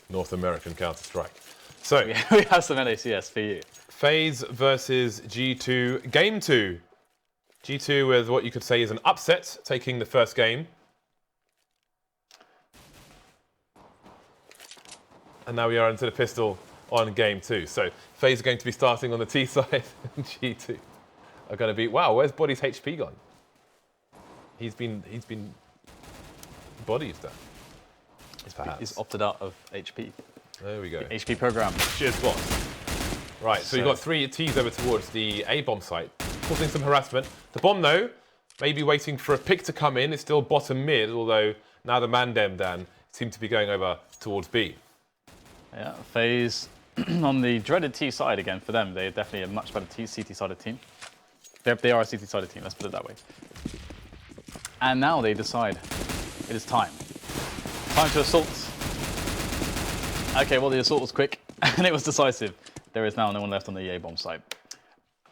North American Counter-Strike. So we have some NACS for you. Faze versus G2, game 2. G2 with what you could say is an upset, taking the first game. And now we are into the pistol on game 2. So Faze is going to be starting on the T side, and G2 are going to be. Wow, where's Body's HP gone? He's been bodied there. He's opted out of HP. There we go. The HP program. Cheers, boss. Right, so you've got 3 Ts over towards the A bomb site, causing some harassment. The bomb, though, maybe waiting for a pick to come in. It's still bottom mid, although now the Mandem Dan seem to be going over towards B. Yeah, Faze on the dreaded T side again for them. They're definitely a much better CT-sided team. They are a CT-sided team, let's put it that way. And now they decide it is time. Time to assault. Okay, well, the assault was quick and it was decisive. There is now no one left on the A bomb site.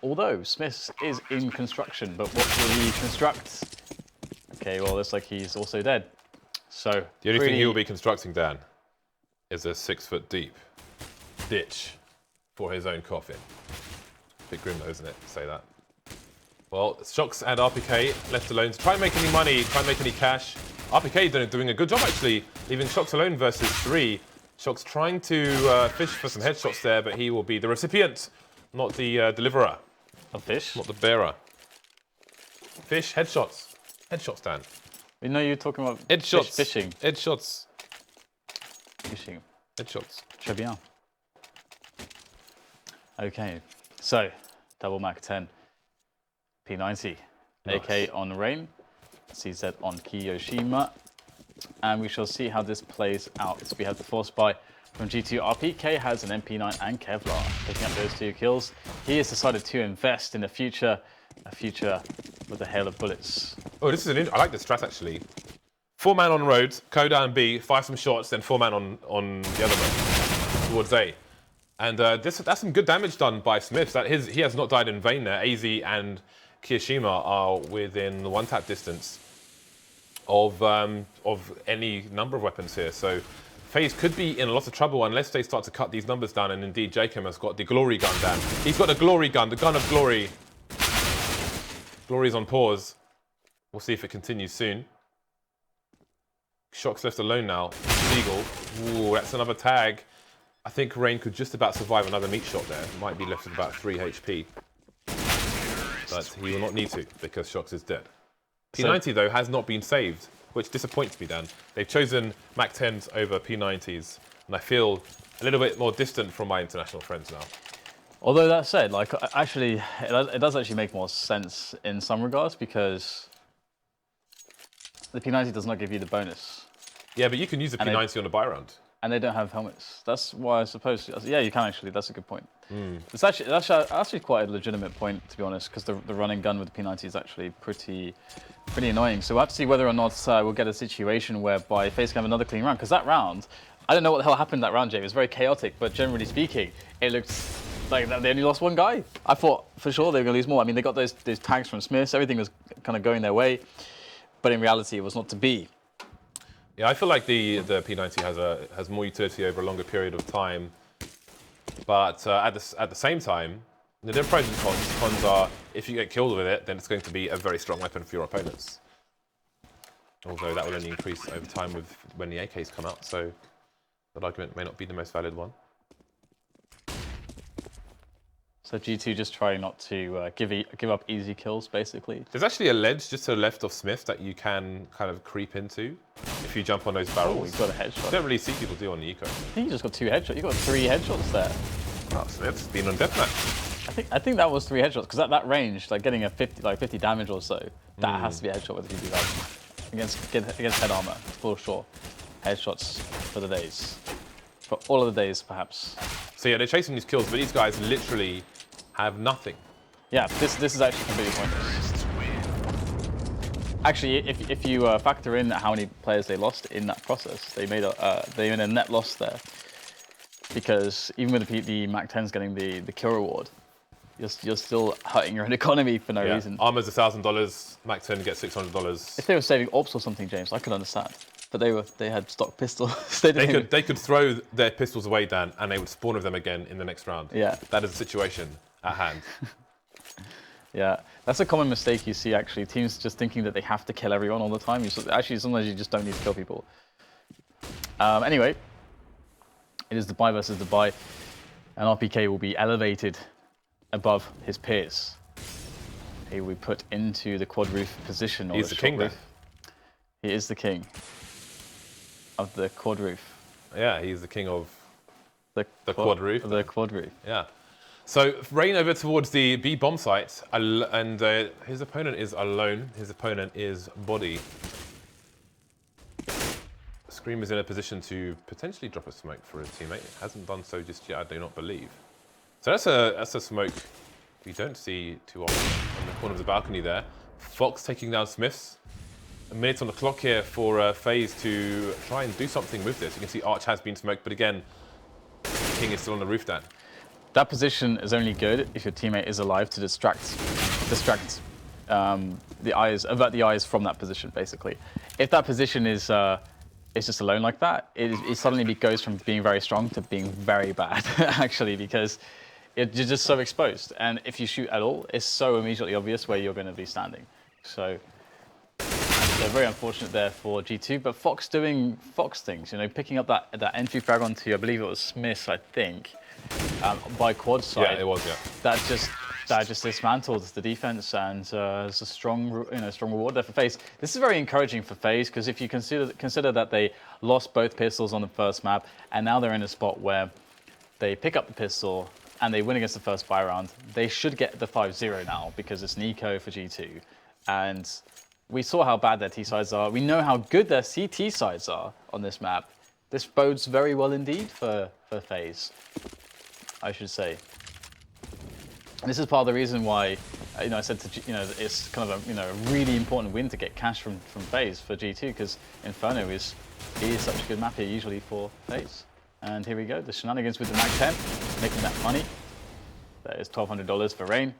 Although Smith is in construction, but what will he construct? Okay, well, looks like he's also dead. So the only thing he will be constructing, Dan, is a 6-foot deep ditch for his own coffin. Bit grim though, isn't it, to say that? Well, Shox and RPK left alone to try and make any money, try and make any cash. RPK doing a good job, actually, leaving Shox alone versus 3. Shox trying to fish for some headshots there, but he will be the recipient, not the deliverer. A fish? Not the bearer. Fish, headshots. Headshots, Dan. We know you're talking about headshots. Fishing. Headshots. Fishing. Headshots. Très bien. Okay, so double Mac 10, P90, nice. AK on Rain, CZ on Kiyoshima, and we shall see how this plays out. So we have the force buy from G2. RPK has an MP9 and Kevlar, picking up those 2 kills. He has decided to invest in a future with a hail of bullets. Oh, this is I like this strat actually. 4-man on road, go down B, fire some shots, then 4-man on the other road towards A. And that's some good damage done by Smith. He has not died in vain there. AZ and Kiyoshima are within the 1-tap distance of any number of weapons here. So Faze could be in a lot of trouble unless they start to cut these numbers down. And indeed, Jacob has got the glory gun down. He's got the glory gun, the gun of glory. Glory's on pause. We'll see if it continues soon. Shox left alone now. Eagle. Ooh, that's another tag. I think Rain could just about survive another meat shot there. Might be left with about 3 HP. But he will not need to because Shox is dead. P90 though has not been saved, which disappoints me, Dan. They've chosen Mac 10s over P90s, and I feel a little bit more distant from my international friends now. Although that said, like actually, it does actually make more sense in some regards because the P90 does not give you the bonus. Yeah, but you can use the P90 on a buy round. And they don't have helmets. That's why I suppose. Yeah, you can actually. That's a good point. It's actually quite a legitimate point, to be honest, because the running gun with the P90 is actually pretty annoying. So we'll have to see whether or not we'll get a situation whereby Faze can have another clean round. Because that round, I don't know what the hell happened that round, Jay. It was very chaotic, but generally speaking, it looked like they only lost 1 guy. I thought for sure they were going to lose more. I mean, they got those tags from Smiths. Everything was kind of going their way, but in reality, it was not to be. Yeah, I feel like the P90 has more utility over a longer period of time, but at the same time, there are pros and cons. Cons are if you get killed with it, then it's going to be a very strong weapon for your opponents. Although that will only increase over time when the AKs come out, so that argument may not be the most valid one. So G2 just trying not to give up easy kills, basically. There's actually a ledge just to the left of Smith that you can kind of creep into if you jump on those barrels. Oh, he's got a headshot. You don't really see people do on the eco. I think you just got 2 headshots. You got 3 headshots there. Oh, Smith's been on deathmatch. I think that was 3 headshots because at that range, like getting a 50 damage or so, that has to be a headshot with a PP against head armor for sure. Headshots for the days, for all of the days perhaps. So yeah, they're chasing these kills, but these guys literally have nothing. Yeah, this is actually completely pointless. Actually, if you factor in how many players they lost in that process, they made a net loss there. Because even with the Mac 10s getting the kill reward, you're still hurting your own economy for no reason. Armor's $1,000, Mac 10 gets $600. If they were saving ops or something, James, I could understand. But they had stock pistols. They could throw their pistols away, Dan, and they would spawn with them again in the next round. Yeah. That is the situation at hand. Yeah, that's a common mistake you see actually. Teams just thinking that they have to kill everyone all the time. Actually, sometimes you just don't need to kill people. Anyway, it is the buy versus the buy, and RPK will be elevated above his peers. He will be put into the quad roof position. Or He's the king then. He is the king of the quad roof. Yeah, he's the king of the quad roof. The quad roof. Yeah. So Rain over towards the B bomb site, and his opponent is alone. His opponent is Body. Scream is in a position to potentially drop a smoke for his teammate. Hasn't done so just yet, I do not believe. So that's a smoke we don't see too often on the corner of the balcony there. Fox taking down Smiths. A minute on the clock here for Faze to try and do something with this. You can see Arch has been smoked, but again, King is still on the roof, Dan. That position is only good if your teammate is alive to distract avert the eyes from that position, basically. If that position is just alone like that, it suddenly goes from being very strong to being very bad, actually, because you're just so exposed. And if you shoot at all, it's so immediately obvious where you're going to be standing. So very unfortunate there for G2, but Fox doing Fox things, you know, picking up that entry frag onto, I believe it was Smith, I think, by quad side. Yeah, it was, yeah. That just dismantled the defense, and it's a strong reward there for Faze. This is very encouraging for Faze, because if you consider that they lost both pistols on the first map, and now they're in a spot where they pick up the pistol and they win against the first buy round, they should get the 5-0 now, because it's Nico for G2, and we saw how bad their T sides are. We know how good their CT sides are on this map. This bodes very well indeed for Faze, I should say. And this is part of the reason why, I said it's kind of a really important win to get cash from Faze for G2, because Inferno is such a good map here usually for Faze. And here we go, the shenanigans with the Mag 10, making that money. That is $1,200 for Rain.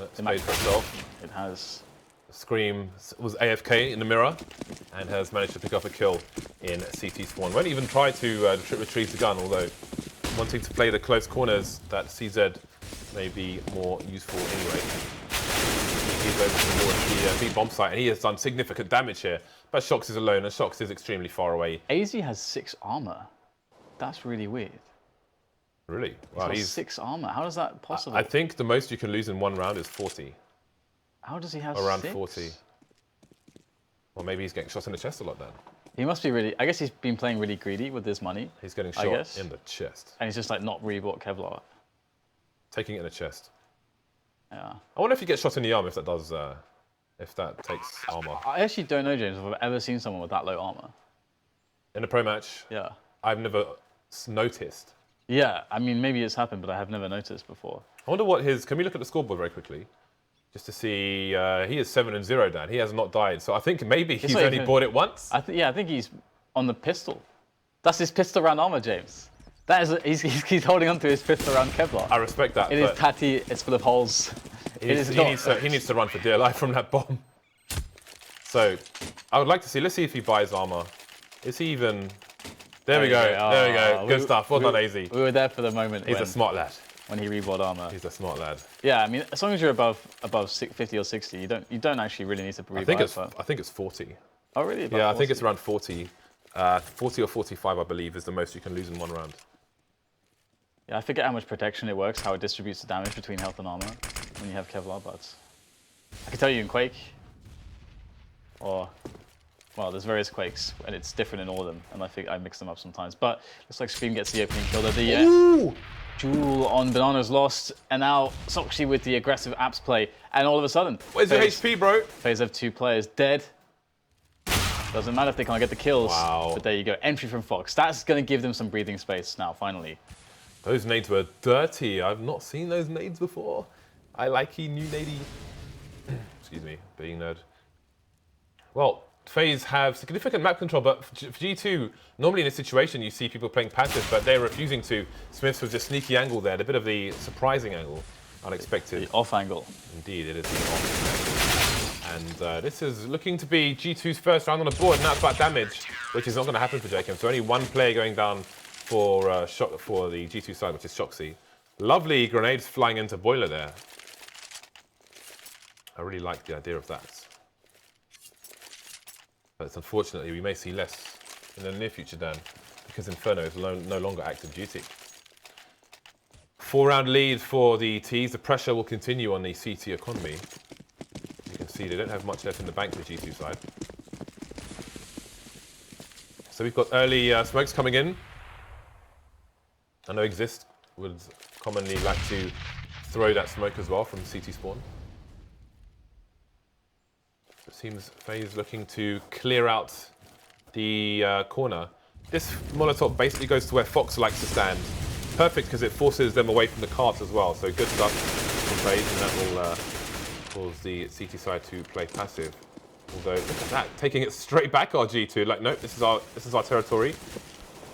It's paid for itself. It has. Scream was AFK in the mirror and has managed to pick up a kill in CT spawn. Won't even try to retrieve the gun, although wanting to play the close corners, that CZ may be more useful anyway. He's over towards the B bomb site, and he has done significant damage here. But Shox is alone, and Shox is extremely far away. AZ has 6 armor. That's really weird. Really? Wow, he's 6 armor. How is that possible? I think the most you can lose in one round is 40. How does he have around 6? 40? Well, maybe he's getting shot in the chest a lot then. He must be really. I guess he's been playing really greedy with his money. He's getting shot in the chest. And he's just like not really bought Kevlar. Taking it in the chest. Yeah. I wonder if you get shot in the arm if that does, if that takes armor. I actually don't know, James, if I've ever seen someone with that low armor. In a pro match? Yeah. I've never noticed. Yeah, I mean, maybe it's happened, but I have never noticed before. I wonder what his. Can we look at the scoreboard very quickly? Just to see, he is 7-0, Dan. He has not died. So I think maybe he's only bought it once. I think he's on the pistol. That's his pistol round armor, James. That is, he's holding on to his pistol round Kevlar. I respect that. It is tatty, it's full of holes. He needs to run for dear life from that bomb. So, I would like to see, let's see if he buys armor. Is he even, there we go, there we go. Good stuff, well done AZ. We were there for the moment. He's a smart lad. When he rebought armor. He's a smart lad. Yeah, I mean, as long as you're above 50 or 60, you don't actually really need to rebuy. I think it's 40. Oh, really? Yeah, 40? I think it's around 40. 40 or 45, I believe, is the most you can lose in one round. Yeah, I forget how much protection it works, how it distributes the damage between health and armor when you have Kevlar, but I can tell you in Quake, well, there's various Quakes, and it's different in all of them, and I think I mix them up sometimes. But looks like Scream gets the opening kill of the Jewel on Banana's lost, and now Soxy with the aggressive apps play, and all of a sudden, where's your HP, bro? Faze have 2 players dead. Doesn't matter if they can't get the kills, but there you go. Entry from Fox. That's going to give them some breathing space now, finally. Those nades were dirty. I've not seen those nades before. I like new nadey. Excuse me, being nerd. Well, Faze have significant map control, but for G2, normally in this situation you see people playing passive, but they're refusing to. Smiths with a sneaky angle there, a bit of the surprising angle, unexpected. The off angle. Indeed, it is the off And this is looking to be G2's first round on the board, and that's about damage, which is not going to happen for JKM. So only one player going down for for the G2 side, which is Shoxy. Lovely grenades flying into Boiler there. I really like the idea of that. But unfortunately, we may see less in the near future, Dan, because Inferno is no longer active duty. 4-round lead for the Ts. The pressure will continue on the CT economy. You can see they don't have much left in the bank for the G2 side. So we've got early smokes coming in. I know Exist would commonly like to throw that smoke as well from CT spawn. It seems Faze looking to clear out the corner. This Molotov basically goes to where Fox likes to stand. Perfect because it forces them away from the carts as well. So good stuff from Faze, and that will cause the CT side to play passive. Although look at that, taking it straight back our G2. Like, nope, this is our territory,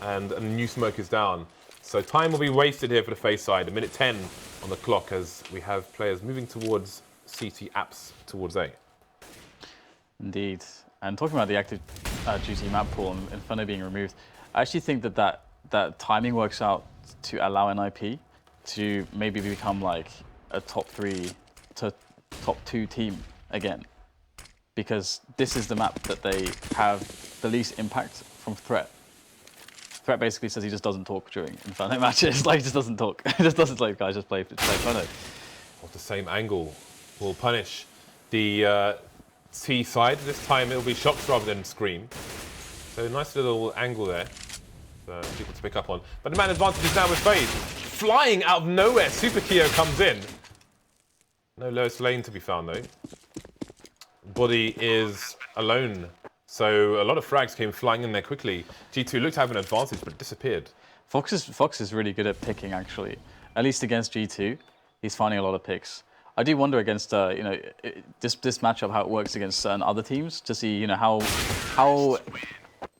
and a new smoke is down. So time will be wasted here for the Faze side. A minute 10 on the clock as we have players moving towards CT apps towards A. Indeed. And talking about the active GT map pool and Inferno being removed, I actually think that timing works out to allow NIP to maybe become like a top 3 to top 2 team again. Because this is the map that they have the least impact from Threat. Threat basically says he just doesn't talk during Inferno matches. Like, he just doesn't talk. He just doesn't like, guys, just play Inferno. Well, the same angle will punish the T side. This time it'll be Shox rather than Scream. So nice little angle there for people to pick up on. But the man advantage is now with Faze. Flying out of nowhere, Super Keo comes in. No lowest lane to be found though. Body is alone. So a lot of frags came flying in there quickly. G2 looked to have an advantage, but disappeared. Fox is really good at picking, actually. At least against G2, he's finding a lot of picks. I do wonder against this matchup how it works against certain other teams to see how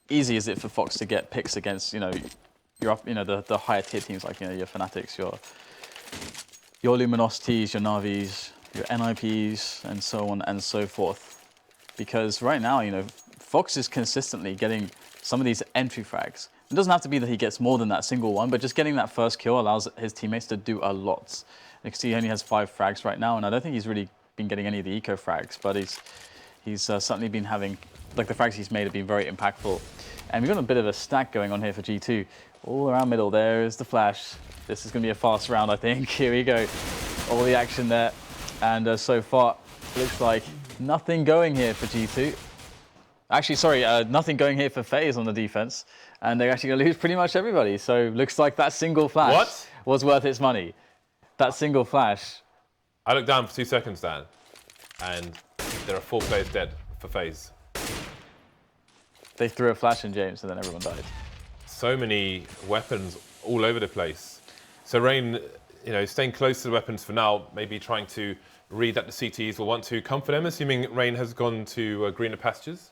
easy is it for Fox to get picks against the higher tier teams like your Fnatics, your Luminosities, your Navis, your NIPs, and so on and so forth. Because right now, Fox is consistently getting some of these entry frags. It doesn't have to be that he gets more than that single one, but just getting that first kill allows his teammates to do a lot. You can see he only has 5 frags right now, and I don't think he's really been getting any of the eco frags, but he's certainly been having, like, the frags he's made have been very impactful. And we've got a bit of a stack going on here for G2. All around middle, there is the flash. This is going to be a fast round, I think. Here we go. All the action there. And so far, looks like nothing going here for G2. Actually, sorry, nothing going here for Faze on the defense. And they're actually going to lose pretty much everybody. So looks like that single flash was worth its money. That single flash. I looked down for 2 seconds, Dan, and there are 4 players dead for Faze. They threw a flash in James, and then everyone died. So many weapons all over the place. So Rain, staying close to the weapons for now, maybe trying to read that the CTs will want to come for them, assuming Rain has gone to greener pastures.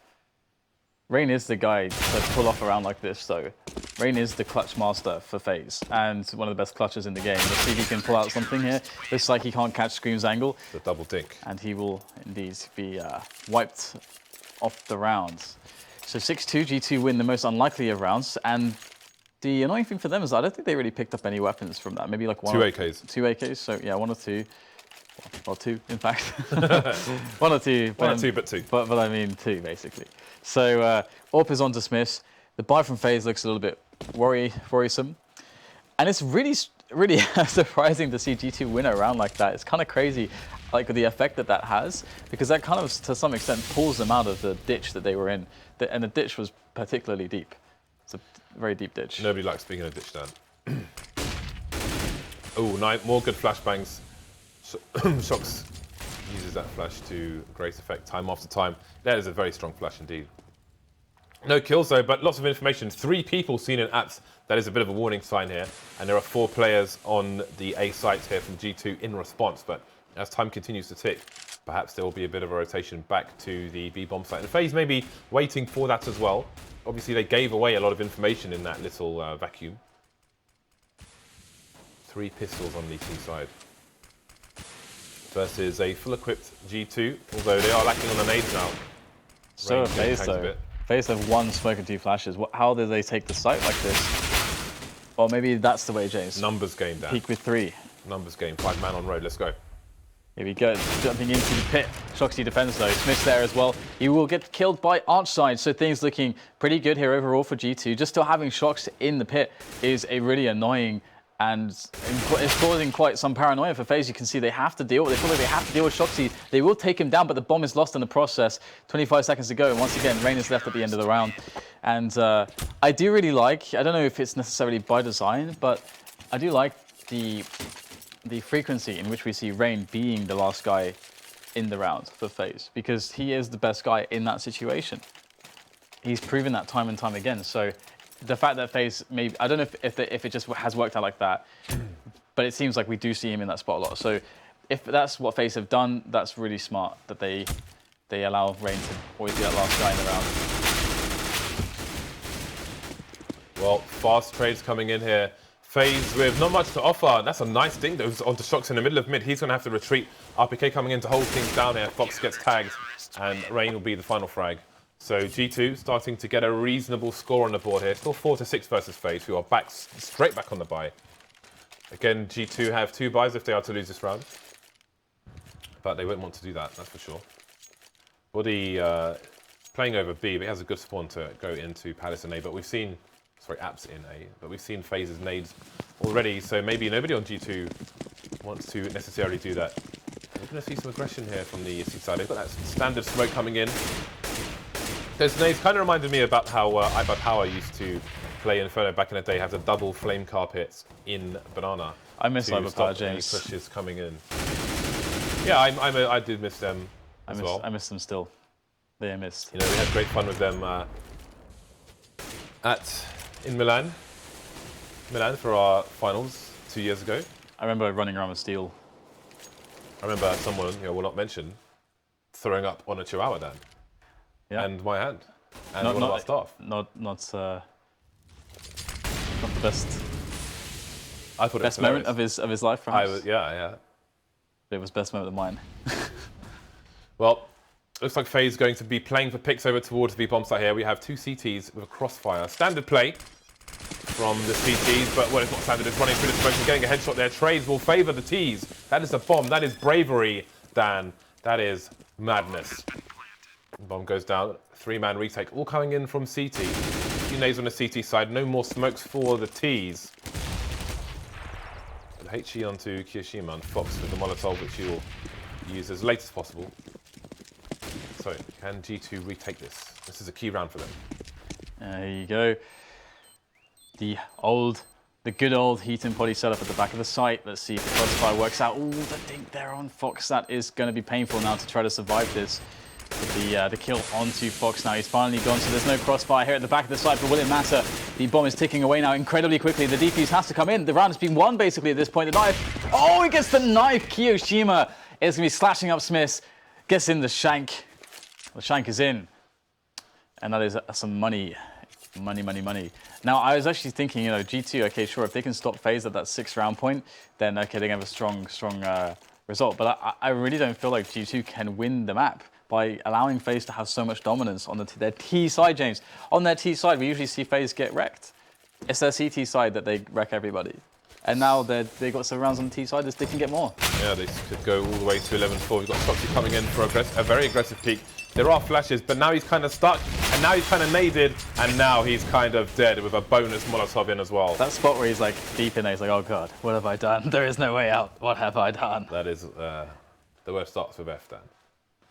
Rain is the guy to pull off around like this, though. Rain is the clutch master for Faze, and one of the best clutches in the game. Let's see if he can pull out something here. Looks like he can't catch Scream's angle. The double dink. And he will indeed be wiped off the rounds. So 6-2, G2 win the most unlikely of rounds, and the annoying thing for them is I don't think they really picked up any weapons from that. Maybe like 2 AKs. 2 AKs, so yeah, 1 or 2. Well, 2, in fact. 1 or 2. 1 or 2, but 2. But I mean 2, basically. So AWP is on to Smiths. The buy from Faze looks a little bit worrisome. And it's really surprising to see G2 win a round like that. It's kind of crazy, like the effect that has, because that kind of, to some extent, pulls them out of the ditch that they were in. And the ditch was particularly deep. It's a very deep ditch. Nobody likes being in a ditch, Dan. Oh, more good flashbangs. Shox uses that flash to great effect time after time. That is a very strong flash indeed. No kills though, but lots of information. 3 people seen in apps. That is a bit of a warning sign here. And there are 4 players on the A sites here from G2 in response. But as time continues to tick, perhaps there will be a bit of a rotation back to the B bomb site. And Faze may be waiting for that as well. Obviously, they gave away a lot of information in that little vacuum. 3 pistols on the T side. versus a full-equipped G2, although they are lacking on the nades now. So Range Faze hangs a though. bit. Faze have 1 smoke and 2 flashes. How did they take the site like this? Or maybe that's the way, James. Numbers game, Dan. Peak with 3. Numbers game. 5 man on road. Let's go. Here we go, jumping into the pit. Shoxy defends though, Smith's there as well. He will get killed by Archside, so things looking pretty good here overall for G2. Just still having Shox in the pit is a really annoying and it's causing quite some paranoia for FaZe. You can see they have to deal with it. They feel like they have to deal with Shoxy. They will take him down, but the bomb is lost in the process. 25 seconds to go, and once again, Rain is left at the end of the round. And I do really like, I don't know if it's necessarily by design, but I do like the frequency in which we see Rain being the last guy in the round for FaZe, because he is the best guy in that situation. He's proven that time and time again. So the fact that FaZe, maybe, I don't know if it just has worked out like that, but it seems like we do see him in that spot a lot. So if that's what FaZe have done, that's really smart that they allow Rain to always be that last guy in the round. Well, fast trades coming in here. FaZe with not much to offer. That's a nice thing. That was onto Shox in the middle of mid. He's going to have to retreat. RPK coming in to hold things down here. Fox gets tagged, and Rain will be the final frag. So G2 starting to get a reasonable score on the board here. Still 4-6 versus FaZe, who are back straight back on the bye. Again, G2 have 2 buys if they are to lose this round. But they won't want to do that, that's for sure. Buddy playing over B, but he has a good spawn to go into Palace and A. But we've seen, sorry, Apps in A, but we've seen FaZe's nades already. So maybe nobody on G2 wants to necessarily do that. We're going to see some aggression here from the C side. They've got that standard smoke coming in. Those nades kind of reminded me about how iBad Power used to play Inferno back in the day, have the double flame carpets in Banana. I miss iBad Power, James. Pushes coming in. Yeah, I did miss them as well. I miss them still. They are missed. You know, we had great fun with them in Milan for our finals 2 years ago. I remember running around with Steel. I remember someone, who I will not mention, throwing up on a Chihuahua, Dan. Yeah. And my hand. And one of our staff. Not the best. I thought best it was moment of his life, perhaps. Yeah. It was best moment of mine. Well, looks like FaZe going to be playing for picks over towards the bomb site here. We have 2 CTs with a crossfire. Standard play from the CTs, but well, it's not standard. It's running through the smoke and getting a headshot there. Trades will favour the Ts. That is a bomb. That is bravery, Dan. That is madness. Bomb goes down. 3-man retake. All coming in from CT. 2 nades on the CT side. No more smokes for the Ts. But HE onto Kiyoshima and Fox with the Molotov, which he will use as late as possible. So, can G2 retake this? This is a key round for them. There you go. The good old heat and potty setup at the back of the site. Let's see if the crossfire works out. Ooh, the dink there on Fox. That is going to be painful now to try to survive this. With the kill onto Fox now. He's finally gone, so there's no crossfire here at the back of the site, but will it matter? The bomb is ticking away now incredibly quickly. The defuse has to come in. The round has been won basically at this point. The knife. Oh, he gets the knife. Kiyoshima is going to be slashing up Smith. Gets in the shank. The shank is in. And that is some money. Money. Now, I was actually thinking, G2, okay, sure, if they can stop FaZe at that 6th round point, then, okay, they can have a strong result. But I really don't feel like G2 can win the map by allowing FaZe to have so much dominance on their T side, James. On their T side, we usually see FaZe get wrecked. It's their CT side that they wreck everybody. And now they got some rounds on the T side, they can get more. Yeah, they could go all the way to 11-4. We've got Shoxy coming in for a very aggressive peak. There are flashes, but now he's kind of stuck, and now he's kind of naded, and now he's kind of dead with a bonus Molotov in as well. That spot where he's like deep in there, he's like, oh God, what have I done? There is no way out. What have I done? That is the worst starts with F, Dan.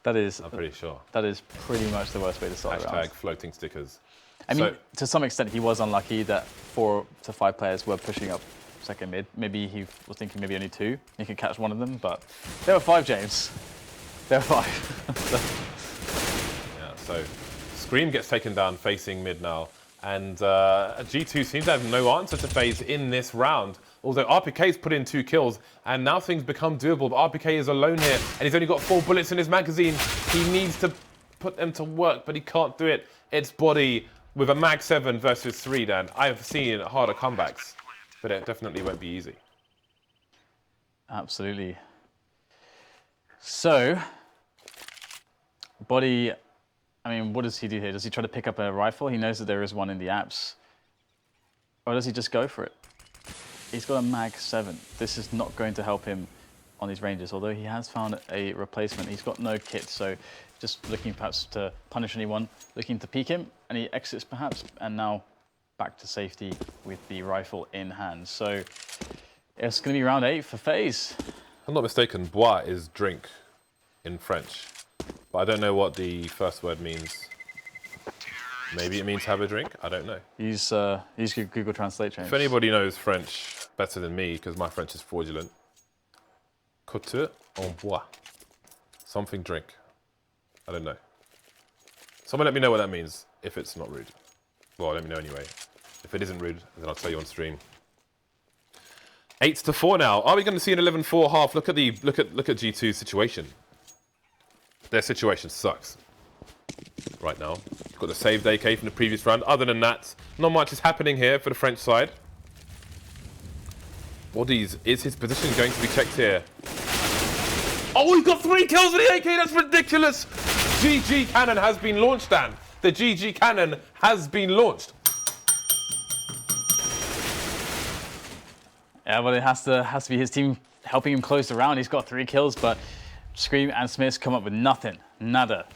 That is, I'm pretty sure. That is pretty much the worst way to start # rounds. floating stickers. I mean, to some extent, he was unlucky that 4 to 5 players were pushing up second mid. Maybe he was thinking maybe only 2. He could catch one of them, but there were 5, James. There were 5. Yeah, so Scream gets taken down facing mid now. And G2 seems to have no answer to FaZe in this round. Although RPK's put in 2 kills, and now things become doable. But RPK is alone here, and he's only got 4 bullets in his magazine. He needs to put them to work, but he can't do it. It's Body with a mag 7 versus 3, Dan. I've seen harder comebacks, but it definitely won't be easy. Absolutely. So, Body, I mean, what does he do here? Does he try to pick up a rifle? He knows that there is one in the apps. Or does he just go for it? He's got a Mag 7. This is not going to help him on these ranges, although he has found a replacement. He's got no kit, so just looking perhaps to punish anyone, looking to peek him, and he exits perhaps, and now back to safety with the rifle in hand. So it's going to be round 8 for Faze. If I'm not mistaken, bois is drink in French, but I don't know what the first word means. Maybe it means have a drink, I don't know. Use Google Translate, James. If anybody knows French better than me, because my French is fraudulent, couture en bois. Something drink. I don't know. Someone let me know what that means, if it's not rude. Well, let me know anyway. If it isn't rude, then I'll tell you on stream. 8-4 now. Are we going to see an 11-4 half? Look at G2's situation. Their situation sucks right now. You've got the saved AK from the previous round. Other than that, not much is happening here for the French side. Bodies, is his position going to be checked here? Oh, he got 3 kills with the AK. That's ridiculous. GG cannon has been launched, Dan. The GG cannon has been launched. Yeah, well, it has to be his team helping him close the round. He's got 3 kills, but Scream and Smiths come up with nothing. Nada.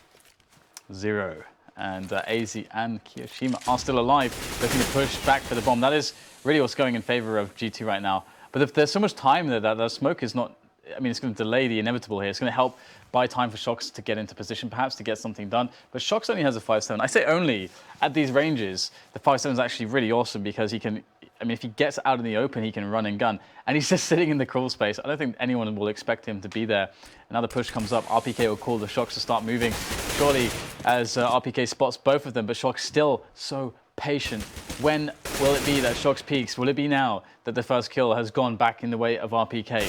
0. And AZ and Kiyoshima are still alive, looking to push back for the bomb. That is really what's going in favor of G2 right now. But if there's so much time there that smoke is not, I mean, it's going to delay the inevitable here. It's going to help buy time for Shox to get into position, perhaps, to get something done. But Shox only has a 5-7. I say only. At these ranges, the 5-7 is actually really awesome because he can, I mean, if he gets out in the open, he can run and gun. And he's just sitting in the crawl space. I don't think anyone will expect him to be there. Another push comes up. RPK will call the Shox to start moving. Surely, as RPK spots both of them, but Shox still so patient. When will it be that Shox peaks? Will it be now that the first kill has gone back in the way of RPK?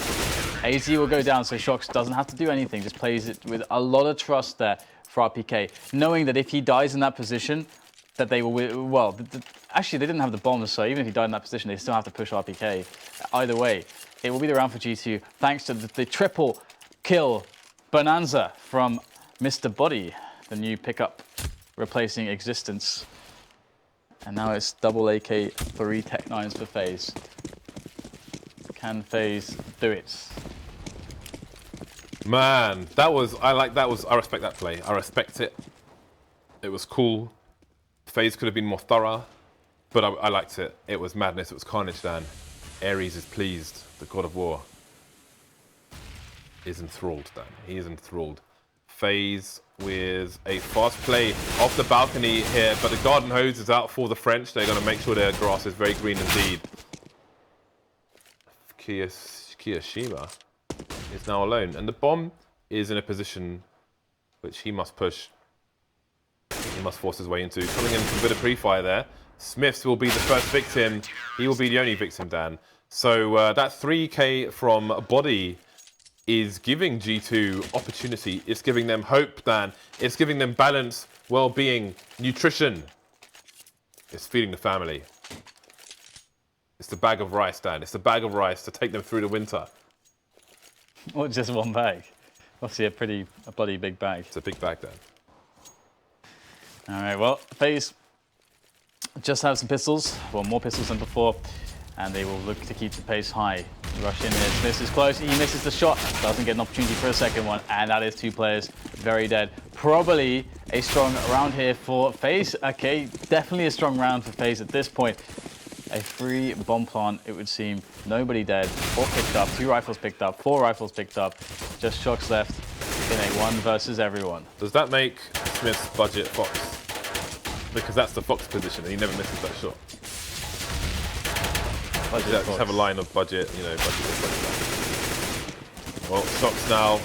AZ will go down, so Shox doesn't have to do anything. Just plays it with a lot of trust there for RPK, knowing that if he dies in that position, that they will, well, actually they didn't have the bombs, so even if he died in that position, they still have to push RPK. Either way, it will be the round for G2, thanks to the triple kill bonanza from Mr. Body, the new pickup replacing Existence. And now it's double AK 3 Tech 9s for Faze. Can Faze do it? Man, I respect that play. I respect it. It was cool. Faze could have been more thorough, but I liked it. It was madness. It was carnage, Dan. Ares is pleased. The God of War is enthralled, Dan. He is enthralled. Faze with a fast play off the balcony here, but the garden hose is out for the French. They're going to make sure their grass is very green indeed. Kiyoshima is now alone, and the bomb is in a position which he must push. He must force his way into. Coming in from a bit of pre-fire there. Smiths will be the first victim. He will be the only victim, Dan. So that 3K from Body is giving G2 opportunity. It's giving them hope, Dan. It's giving them balance, well-being, nutrition. It's feeding the family. It's the bag of rice, Dan. It's the bag of rice to take them through the winter. Or just one bag. Obviously a bloody big bag. It's a big bag, Dan. All right, well, Faze just have some pistols, well, more pistols than before, and they will look to keep the pace high. Rush in here, Smith is close, he misses the shot, doesn't get an opportunity for a second one, and that is 2 players very dead. Probably a strong round here for Faze. Okay, definitely a strong round for Faze at this point. A free bomb plant, it would seem. Nobody dead, 4 picked up, 2 rifles picked up, 4 rifles picked up, just Shox left in a 1 versus everyone. Does that make Smith's budget Fox? Because that's the Fox position, and he never misses that shot. Just have a line of budget, you know, budget. Well, Shox now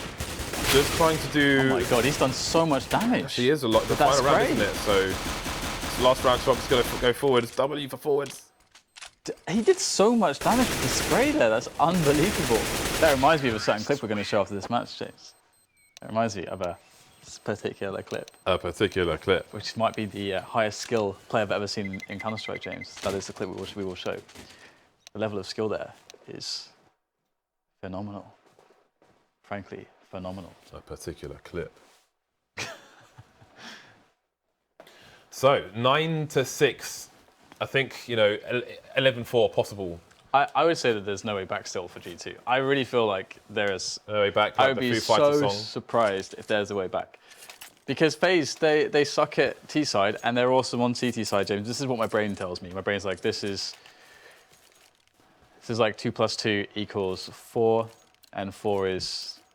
just trying to do. Oh my god, he's done so much damage. He is a lot. The final round, isn't it? So last round, Shox is going to go forwards. W for forwards. He did so much damage with the spray there. That's unbelievable. That reminds me of a certain clip we're going to show after this match, James. It reminds me of a particular clip. A particular clip. Which might be the highest skill player I've ever seen in Counter-Strike, James. That is the clip we will show. The level of skill there is phenomenal. Frankly, phenomenal. A particular clip. So 9-6. I think 11-4 possible. I would say that there's no way back still for G2. I really feel like there is. No way back. I Like would the be Foo Fighters so song. surprised if there's a way back. Because FaZe, they suck at T side and they're awesome on CT side, James. This is what my brain tells me. My brain's like, this is like 2 + 2 = 4, and 4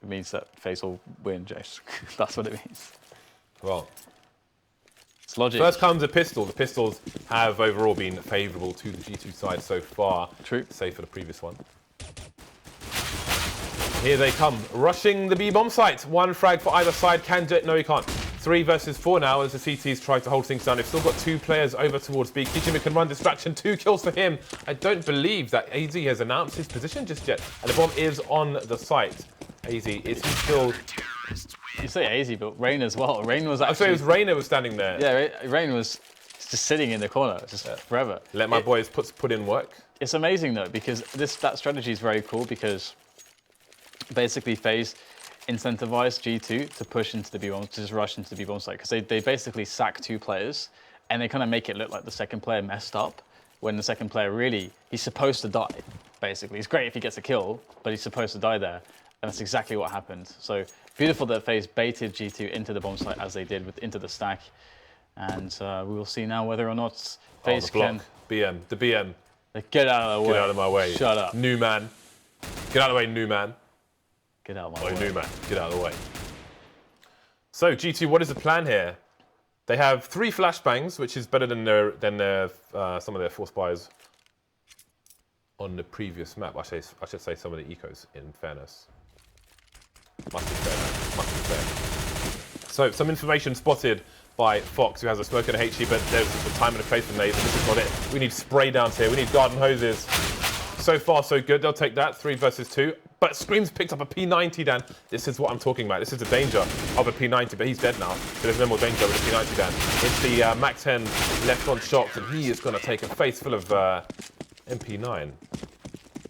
means that FaZe will win, James. That's what it means. Well, it's logic. first comes a pistol. The pistols have overall been favourable to the G2 side so far. True. Save for the previous one. Here they come, rushing the B bomb site. One frag for either side. Can Jet? No, he can't. 3 versus 4 now as the CTs try to hold things down. They've still got 2 players over towards B. Kijimi can run distraction. 2 kills for him. I don't believe that AZ has announced his position just yet. And the bomb is on the site. AZ, is he still... You say AZ, but Rain as well. Rain was actually... I say it was Rainer was standing there. Yeah, Rain was just sitting in the corner, just forever. Let my boys put in work. It's amazing though, because that strategy is very cool, because basically FaZe incentivized G2 to push into the B-bomb, to just rush into the B-bomb site, because they basically sack 2 players, and they kind of make it look like the second player messed up, when the second player really, he's supposed to die, basically. It's great if he gets a kill, but he's supposed to die there, and that's exactly what happened. So beautiful that FaZe baited G2 into the bomb site as they did, into the stack, and we will see now whether or not FaZe can... BM, the BM. Get out of the way. Get out of my way. Shut up. New man. Get out of the way, new man. Get out of my Oh, way. new man. Get out of the way. So G2, what is the plan here? They have 3 flashbangs, which is better than some of their force buys on the previous map. I should say some of the ecos, in fairness. Must be fair. Must be fair. So some information spotted by Fox, who has a smoke and a HE, but there's a time and a place for nades, and this is not it. We need spray downs here. We need garden hoses. So far, so good. They'll take that. 3 versus 2. But Scream's picked up a P90, Dan. This is what I'm talking about. This is the danger of a P90, but he's dead now. So there's no more danger with a P90, Dan. It's the Mac 10 left on shots, and he is going to take a face full of MP9.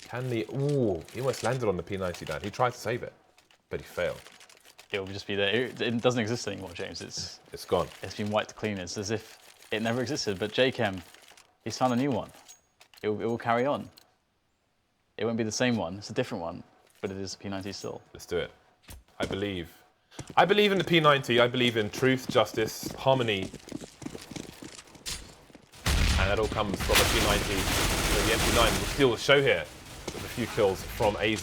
Can the... Ooh, he almost landed on the P90, Dan. He tried to save it, but he failed. It will just be there. It doesn't exist anymore, James. It's gone. It's been wiped clean. It's as if it never existed. But JChem, he's found a new one. It will carry on. It won't be the same one. It's a different one, but it is a P90 still. Let's do it. I believe. I believe in the P90. I believe in truth, justice, harmony. And that all comes from a P90. So the MP9 will steal the show here with a few kills from AZ.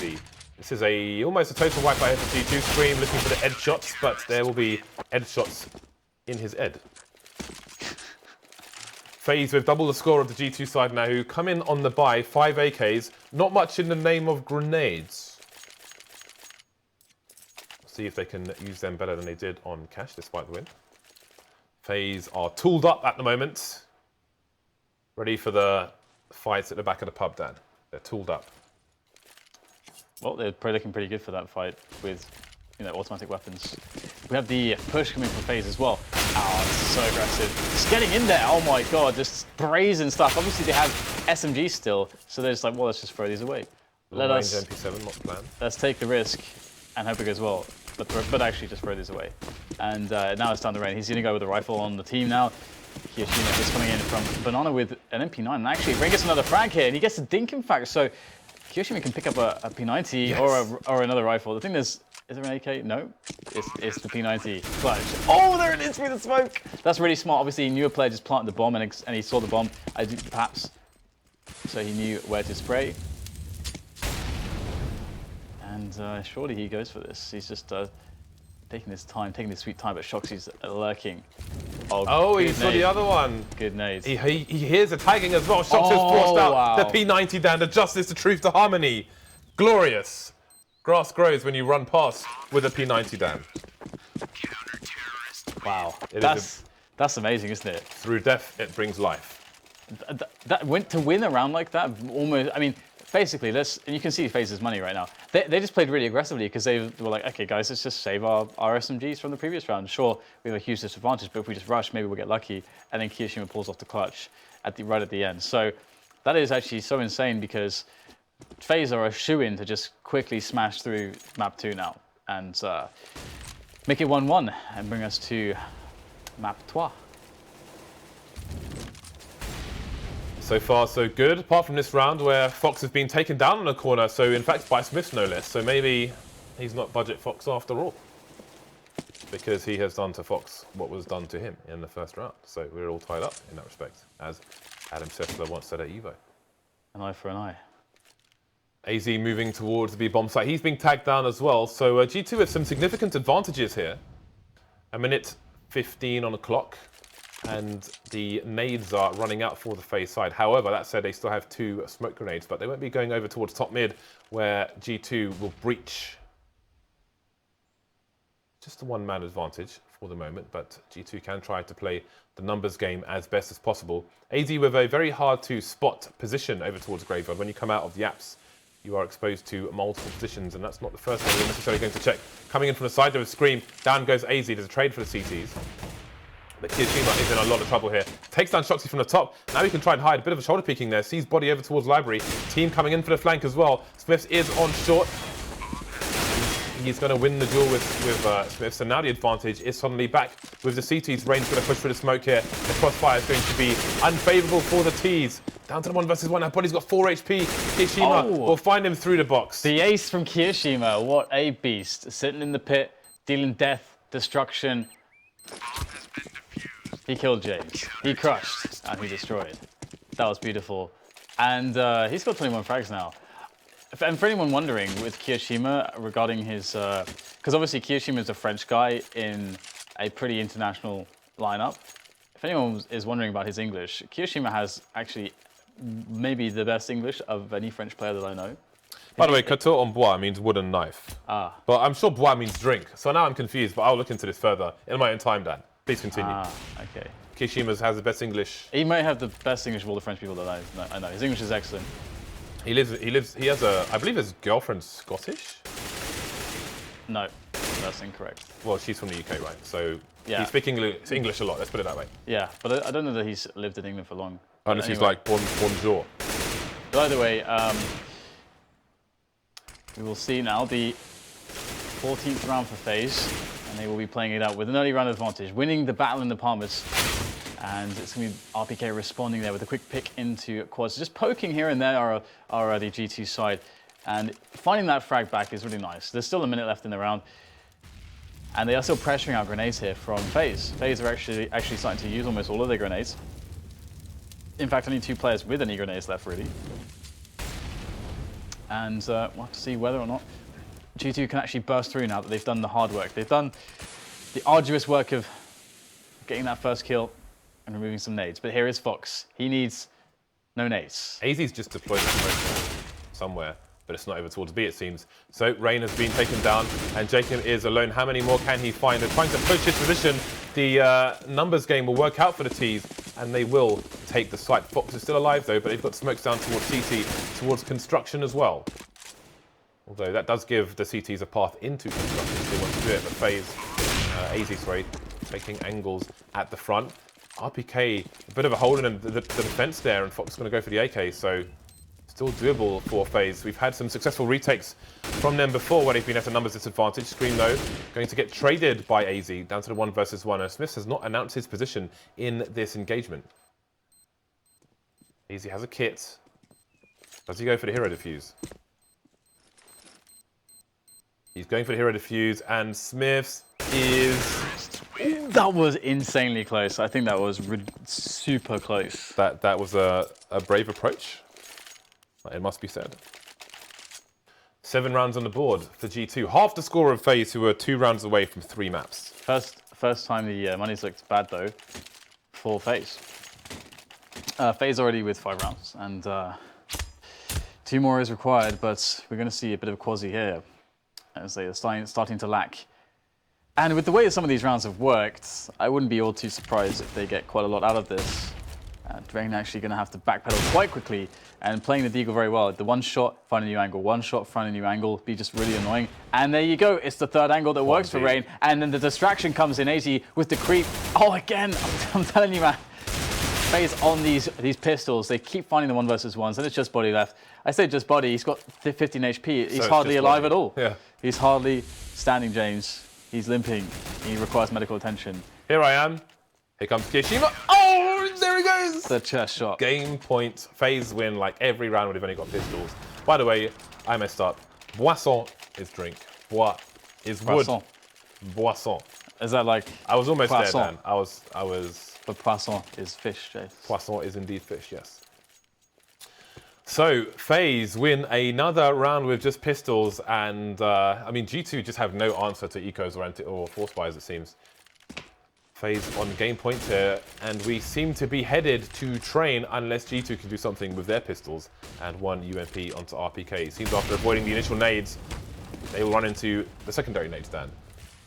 This is almost a total wipe by G2. Scream looking for the edge shots, but there will be edge shots in his ed. FaZe with double the score of the G2 side now, who come in on the buy, 5 AKs, not much in the name of grenades. See if they can use them better than they did on Cash, despite the win. FaZe are tooled up at the moment. Ready for the fights at the back of the pub, Dan. They're tooled up. Well, they're probably looking pretty good for that fight with, automatic weapons. We have the push coming from FaZe as well. Oh, this is so aggressive. Just getting in there. Oh my god, just brazen stuff. Obviously, they have SMG still, so they're just like, well, let's just throw these away. MP7, not planned. Let's take the risk and hope it goes well, but actually just throw these away. And now it's down the rain. He's going to go with the rifle on the team now. Kiyoshima is coming in from Banana with an MP9, and actually Ring gets another frag here, and he gets a dink in fact. So Kiyoshima can pick up a P90 yes. or another rifle. The thing is there an AK? No, it's the P90 clutch. Oh, there it is through the smoke. That's really smart. Obviously, he knew a player just planted the bomb, and he saw the bomb. Perhaps, so he knew where to spray. And surely he goes for this. He's just taking his time, taking his sweet time, but Shoxy's lurking. Oh, he saw the other one. Good nades. He hears the tagging as well. Shox has forced out wow. the P90 down. The justice, the truth, the harmony. Glorious. Grass grows when you run past with a P90 down. Wow. That's amazing, isn't it? Through death, it brings life. That went to win a round like that, almost, I mean, basically, and you can see FaZe's money right now. They just played really aggressively because they were like, okay, guys, let's just save our SMGs from the previous round. Sure, we have a huge disadvantage, but if we just rush, maybe we'll get lucky. And then Kiyoshima pulls off the clutch right at the end. So that is actually so insane because FaZe are a shoo-in to just quickly smash through Map 2 now. and make it 1-1 and bring us to Map2. So far, so good, apart from this round where Fox has been taken down in a corner, so in fact by Smith no less, so maybe he's not budget Fox after all. Because he has done to Fox what was done to him in the first round. So we're all tied up in that respect, as Adam Sessler once said at Evo. An eye for an eye. AZ moving towards the B-bomb site. He's being tagged down as well, so G2 with some significant advantages here. A minute 15 on the clock. And the nades are running out for the Faze side. However, that said, they still have 2 smoke grenades, but they won't be going over towards top mid, where G2 will breach. Just a one-man advantage for the moment, but G2 can try to play the numbers game as best as possible. AZ with a very hard to spot position over towards Graveyard. When you come out of the apps, you are exposed to multiple positions, and that's not the first thing you're necessarily going to check. Coming in from the side, there was Scream. Down goes AZ. There's a trade for the CTs. But Kiyashima is in a lot of trouble here. Takes down Shoxy from the top. Now he can try and hide. A bit of a shoulder peeking there. Sees body over towards Library. Team coming in for the flank as well. Smiths is on short. He's going to win the duel with Smith. So now the advantage is suddenly back with the CTs. Rain's going to push for the smoke here. The crossfire is going to be unfavourable for the Ts. Down to the 1 versus 1. Now Body's got 4 HP. Kiyashima will find him through the box. The ace from Kiyashima. What a beast. Sitting in the pit, dealing death, destruction. He killed James. He crushed and he destroyed. That was beautiful. And he's got 21 frags now. And for anyone wondering with Kiyashima regarding his, because obviously Kiyashima is a French guy in a pretty international lineup. If anyone is wondering about his English, Kiyashima has actually maybe the best English of any French player that I know. By the way, couteau en bois means wooden knife. Ah. But I'm sure bois means drink. So now I'm confused, but I'll look into this further in my own time, Dan. Please continue. Ah, okay. Kiyashima has the best English. He may have the best English of all the French people that I know. His English is excellent. He has a, I believe his girlfriend's Scottish? No, that's incorrect. Well, she's from the UK, right? So yeah. He speaks English a lot, let's put it that way. Yeah, but I don't know that he's lived in England for long. Unless he's like bonjour. But either way, we will see now the 14th round for Faze, and they will be playing it out with an early round advantage, winning the battle in the Palmers. And it's going to be RPK responding there with a quick pick into quads. Just poking here and there are the G2 side. And finding that frag back is really nice. There's still a minute left in the round. And they are still pressuring out grenades here from Faze. Faze are actually starting to use almost all of their grenades. In fact, only 2 players with any grenades left, really. And we'll have to see whether or not G2 can actually burst through now that they've done the hard work. They've done the arduous work of getting that first kill and removing some nades. But here is Fox. He needs no nades. AZ's just deployed somewhere, but it's not over towards B, it seems. So Rain has been taken down, and Jacob is alone. How many more can he find? They're trying to push his position. The numbers game will work out for the Ts, and they will take the site. Fox is still alive, though, but they've got smokes down towards CT, towards construction as well. Although that does give the CTs a path into construction if they want to do it. But Faze, AZ, sorry, taking angles at the front. RPK, a bit of a hole in the defense there, and Fox is going to go for the AK, so still doable for Faze. We've had some successful retakes from them before where they've been at a numbers disadvantage. Scream, though, going to get traded by AZ down to the 1 versus 1, and Smith has not announced his position in this engagement. AZ has a kit. Does he go for the hero defuse? He's going for the hero defuse, and Smith's is... That was insanely close. I think that was super close. That was a brave approach, it must be said. 7 rounds on the board for G2. Half the score of Faze, who were 2 rounds away from 3 maps. First time the money's looked bad, though, for Faze. Faze already with 5 rounds, and 2 more is required, but we're going to see a bit of a quasi here, as they are starting to lack. And with the way some of these rounds have worked, I wouldn't be all too surprised if they get quite a lot out of this. Drain actually going to have to backpedal quite quickly, and playing the Deagle very well. The 1 shot, find a new angle, 1 shot, find a new angle, be just really annoying. And there you go, it's the 3rd angle that works for Rain. And then the distraction comes in, AZ with the creep. Oh, again, I'm telling you, man. Faze on these pistols. They keep finding the 1 versus 1s, and it's just body left. I say just body. He's got 15 HP. He's hardly alive at all. Yeah. He's hardly standing, James. He's limping. He requires medical attention. Here I am. Here comes Kishima. Oh, there he goes. The chest shot. Game point. Faze win like every round when they've only got pistols. By the way, I messed up. Boisson is drink. Bois is wood. Poisson. Boisson. Is that like? I was almost Poisson. there, Dan. I was. But poisson is fish, Jay. Poisson is indeed fish, yes. So, Faze win another round with just pistols, and I mean, G2 just have no answer to ecos or force buys, it seems. Faze on game point here, and we seem to be headed to train unless G2 can do something with their pistols and 1 UMP onto RPK. It seems after avoiding the initial nades, they will run into the secondary nade stand.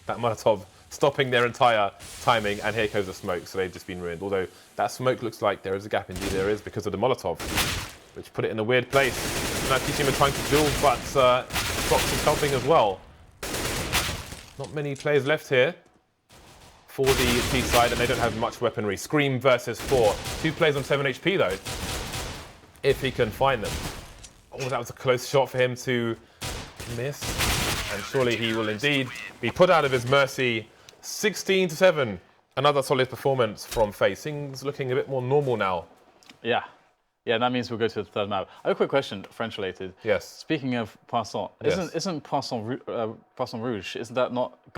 That Molotov stopping their entire timing, and here goes the smoke, so they've just been ruined. Although that smoke looks like there is a gap, indeed there is, because of the Molotov, which put it in a weird place. Now Kishima trying to build, but Fox is helping as well. Not many players left here for the T side, and they don't have much weaponry. Scream versus 4. 2 players on 7 HP though, if he can find them. Oh, that was a close shot for him to miss. And surely he will indeed be put out of his mercy. 16-7. Another solid performance from Faze. Things looking a bit more normal now. Yeah. Yeah, that means we'll go to the third map. I have a quick question, French related. Yes. Speaking of Poisson, Yes. isn't Poisson Rouge, isn't that not gold?